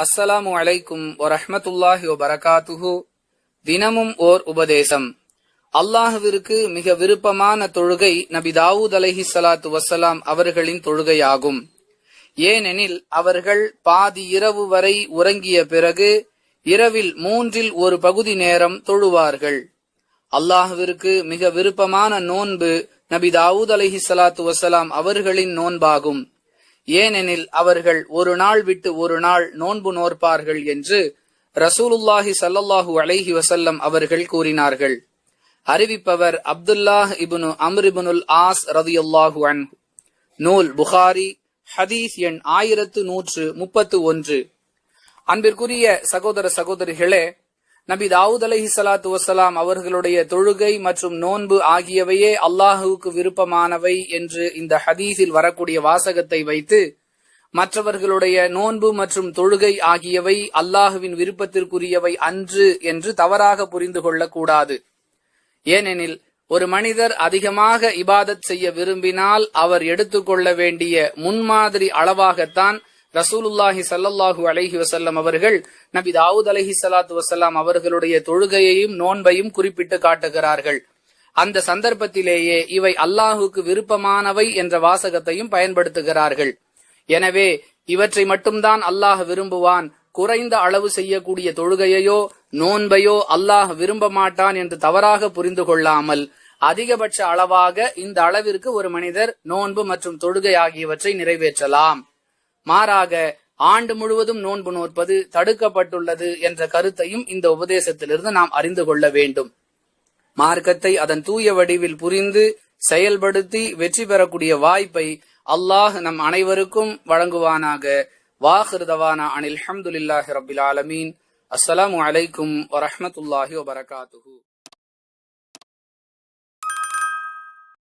அஸ்ஸலாமு அலைக்கும் வரஹ்மத்துல்லாஹி வபரகாத்துஹு. தினமும் ஓர் உபதேசம். அல்லாஹ்விற்கு மிக விருப்பமான தொழுகை நபி தாவூத் அலைஹிஸ்ஸலாத்து வஸ்ஸலாம் அவர்களின் தொழுகையாகும். ஏனெனில் அவர்கள் பாதி இரவு வரை உறங்கிய பிறகு இரவில் 1/3 பகுதி நேரம் தொழுவார்கள். அல்லாஹ்விற்கு மிக விருப்பமான நோன்பு நபி தாவூத் அலைஹிஸ்ஸலாத்து வஸ்ஸலாம் அவர்களின் நோன்பாகும். ஏனெனில் அவர்கள் ஒரு நாள் விட்டு ஒரு நாள் நோன்பு நோற்பார்கள் என்று ரசூலுல்லாஹி ஸல்லல்லாஹு அலைஹி வஸல்லம் அவர்கள் கூறினார்கள். அறிவிப்பவர் அப்துல்லாஹ் இப்னு அம்ர் இப்னுல் ஆஸ் ரலியல்லாஹு அன்ஹு. நூல் புகாரி, ஹதீஸ் எண் 1131. அன்பிற்குரிய சகோதர சகோதரிகளே, நபி தாவூத் அலைஹிஸ்ஸலாத்து வஸ்ஸலாம் அவர்களுடைய தொழுகை மற்றும் நோன்பு ஆகியவையே அல்லாஹுவுக்கு விருப்பமானவை என்று இந்த ஹதீஸில் வரக்கூடிய வாசகத்தை வைத்து மற்றவர்களுடைய நோன்பு மற்றும் தொழுகை ஆகியவை அல்லாஹுவின் விருப்பத்திற்குரியவை அன்று என்று தவறாக புரிந்து கொள்ளக்கூடாது. ஏனெனில் ஒரு மனிதர் அதிகமாக இபாதத் செய்ய விரும்பினால் அவர் எடுத்துக்கொள்ள வேண்டிய முன்மாதிரி அளவாகத்தான் ரசூலுல்லாஹி ஸல்லல்லாஹு அலைஹி வஸல்லம் அவர்கள் நபி தாவூத் அலைஹிஸ்ஸலாத்து வஸ்ஸலாம் அவர்களுடைய தொழுகையையும் நோன்பையும் குறிப்பிட்டு காட்டுகிறார்கள். அந்த சந்தர்ப்பத்திலேயே இவை அல்லாஹுக்கு விருப்பமானவை என்ற வாசகத்தையும் பயன்படுத்துகிறார்கள். எனவே இவற்றை மட்டும்தான் அல்லாஹ் விரும்புவான், குறைந்த அளவு செய்யக்கூடிய தொழுகையையோ நோன்பையோ அல்லாஹ் விரும்ப மாட்டான் என்று தவறாக புரிந்து கொள்ளாமல் அதிகபட்ச அளவாக இந்த அளவிற்கு ஒரு மனிதர் நோன்பு மற்றும் தொழுகை ஆகியவற்றை நிறைவேற்றலாம். மாறாக ஆண்டு முழுவதும் நோன்பு நோற்பது தடுக்கப்பட்டுள்ளது என்ற கருத்தையும் இந்த உபதேசத்திலிருந்து நாம் அறிந்து கொள்ள வேண்டும். மார்க்கத்தை அதன் தூய வடிவில் புரிந்து செயல்படுத்தி வெற்றி பெறக்கூடிய வாய்ப்பை அல்லாஹ் நம் அனைவருக்கும் வழங்குவானாக. வாஹிர் தவானா அனில் ஹம்துலில்லாஹி ரப்பில் ஆலமீன். அஸ்ஸலாமு அலைக்கும் வரஹ்மத்துல்லாஹி வபரகாத்துஹு.